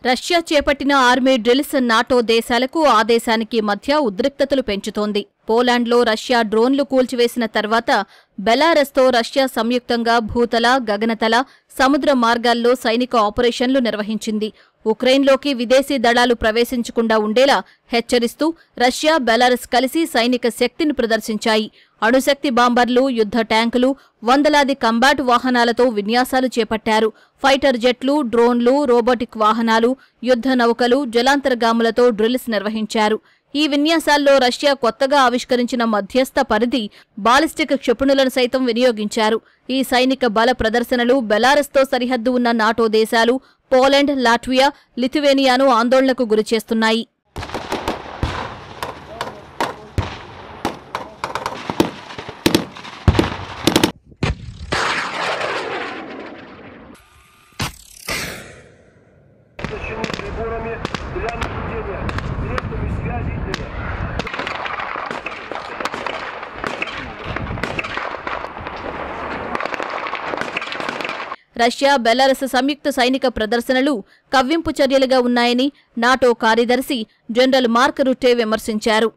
Russia చేపట్టిన army drills NATO దేశాలకు ఆ దేశానికి మధ్య ఉద్రిక్తతలు పెంచుతోంది. పోలాండ్లో రష్యా డ్రోన్లు కూల్చివేసిన తర్వాత బెలారస్తో రష్యా సంయుక్తంగా భూతల, గగనతల, సముద్ర మార్గాల్లో సైనిక ఆపరేషన్లు నిర్వహించింది. ఉక్రెయిన్లోకి విదేశీ దళాలు ప్రవేశించకుండా ఉండేలా హెచ్చరిస్తూ రష్యా, బెలారస్ కలిసి సైనిక శక్తిని ప్రదర్శించాయి. అణుశక్తి బాంబర్లు, యుద్ధ ట్యాంకులు, వందలాది కంబాట్ వాహనాలతో విన్యాసాలు చేపట్టారు. ఫైటర్ జెట్లు, డ్రోన్లు, రోబోటిక్ వాహనాలు, యుద్ధ నౌకలు, జలాంతర్గాములతో డ్రిల్స్ నిర్వహించారు. ఈ విన్యాసాల్లో రష్యా కొత్తగా ఆవిష్కరించిన మధ్యస్థ పరిధి బాలిస్టిక్ క్షిపణులను సైతం వినియోగించారు. ఈ సైనిక బల ప్రదర్శనలు బెలారస్తో సరిహద్దు ఉన్న నాటో దేశాలు పోలాండ్, లాట్వియా, లిథువేనియాను ఆందోళనకు గురిచేస్తున్నాయి. రష్యా, బెలారస్ సంయుక్త సైనిక ప్రదర్శనలు కవ్వింపు చర్యలుగా ఉన్నాయని నాటో కార్యదర్శి జనరల్ మార్క్ రుట్టే విమర్శించారు.